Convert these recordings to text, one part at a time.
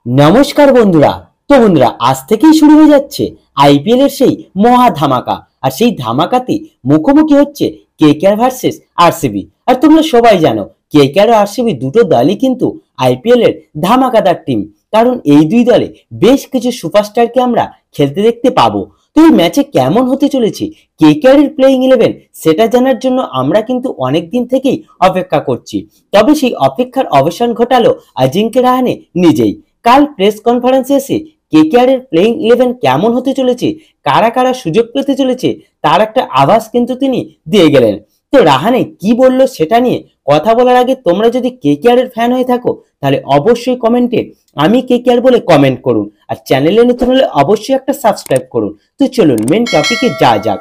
নমস্কার বন্ধুরা। তো বন্ধুরা, আজ থেকেই শুরু হয়ে যাচ্ছে আইপিএল এর সেই মহা ধামাকা। আর সেই ধামাকাতে মুখোমুখি হচ্ছে কেকেআর ভার্সেস আরসিবি। আর তোমরা সবাই জানো কেকেআর আর আরসিবি দুটো দলই কিন্তু আইপিএল এর ধামাকাদার টিম, কারণ এই দুই দলে বেশ কিছু সুপারস্টারকে আমরা খেলতে দেখতে পাবো। তো এই ম্যাচে কেমন হতে চলেছে কেকেআর এর প্লেইং 11 সেটা জানার জন্য আমরা কিন্তু অনেক দিন থেকেই অপেক্ষা করছি। তবে সেই অপেক্ষার অবসান ঘটালো অজিঙ্ক্য রাহানে নিজেই। কাল প্রেস কনফারেন্সে এসে কেকেআর এর প্লেইং 11 কেমন হতে চলেছে, কারা কারা সুযোগ পেতে চলেছে, তার একটা আভাস কিন্তু তিনি দিয়ে গেলেন। তো রাহানে কি বলল সেটা নিয়ে কথা বলার আগে তোমরা যদি কেকেআর এর ফ্যান হয়ে থাকো তাহলে অবশ্যই কমেন্টে আমি কেকেআর বলে কমেন্ট করুন, আর চ্যানেলে নতুন হলে অবশ্যই একটা সাবস্ক্রাইব করুন। তো চলুন মেন টপিকে যাক।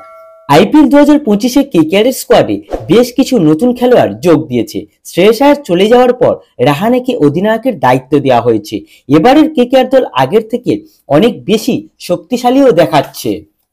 আইপিএল 2025-এ কেকেআর এর স্কোয়াডে বেশ কিছু নতুন খেলোয়াড় যোগ দিয়েছে। শ্রেয়স আয়ার চলে যাওয়ার পর রাহানেকে অধিনায়কের দায়িত্ব দেওয়া হয়েছে। এবারের কেকেআর দল আগের থেকে অনেক বেশি শক্তিশালীও দেখাচ্ছে।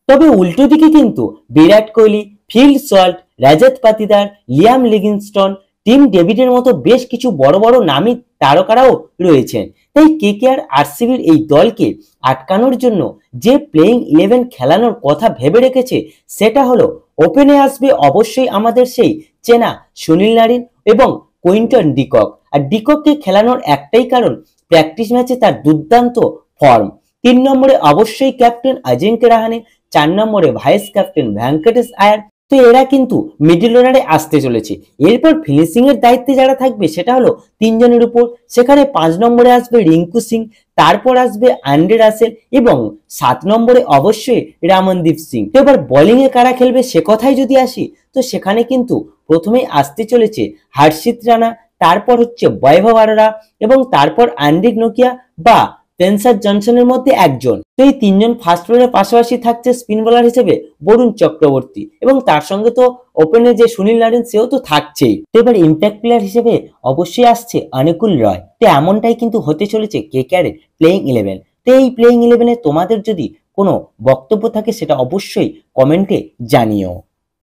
তবে উল্টো দিকে কিন্তু Virat Kohli, Phil Salt, Rajat Patidar, Liam Livingstone, team ডেভিডের মতো বেশ কিছু বড় বড় নামী তারকারাও রয়েছেন। তাই কেকেআর আরসিবির এই দলকে আটকানোর জন্য যে প্লেইং 11 খেলানোর কথা ভেবে রেখেছে সেটা হলো, ওপেনে আসবে অবশ্যই আমাদের সেই চেনা সুনীল নারিন এবং কুইন্টন ডিকক। আর ডিকককে খেলানোর একটাই কারণ, প্র্যাকটিস ম্যাচে তার দুর্দান্ত ফর্ম। 3 নম্বরে অবশ্যই ক্যাপ্টেন অজিঙ্ক্য রাহানে, 4 নম্বরে ভাইস ক্যাপ্টেন ভেঙ্কটেশ আয়ার। তো এরা কিন্তু মিডল অর্ডারে আসতে চলেছে। এরপর ফিনিশিং এর দায়িত্বে যারা থাকবে সেটা হলো 3 জনের উপর। সেখানে 5 নম্বরে আসবে রিঙ্কু সিং, তারপর আসবে আন্দ্রে রাসেল এবং 7 নম্বরে অবশ্যই রামনদীপ সিং। তো এবার বোলিং এ কারা খেলবে সে কথাই যদি আসি, তো সেখানে কিন্তু প্রথমেই আসতে চলেছে হর্ষিত রানা, তারপর হচ্ছে বৈভব আরোরা এবং তারপর আন্দ্রিক নোকিয়া বা স্পেন্সার জনসনের মধ্যে একজন। তো এই 3 জন ফার্স্ট প্লেয়ারের পাশাপাশি থাকছে স্পিন বোলার হিসেবে বরুণ চক্রবর্তী, এবং তার সঙ্গে তো ওপেনে যে সুনীল নারিন সেও তো থাকছেই। তো এবার ইম্প্যাক্ট প্লেয়ার হিসেবে অবশ্যই আসছে অনুকূল রয়। তো এমনটাই কিন্তু হতে চলেছে কেকেআর এর প্লেইং 11। তো এই প্লেইং 11 এ তোমাদের যদি কোনো বক্তব্য থাকে সেটা অবশ্যই কমেন্টে জানিও।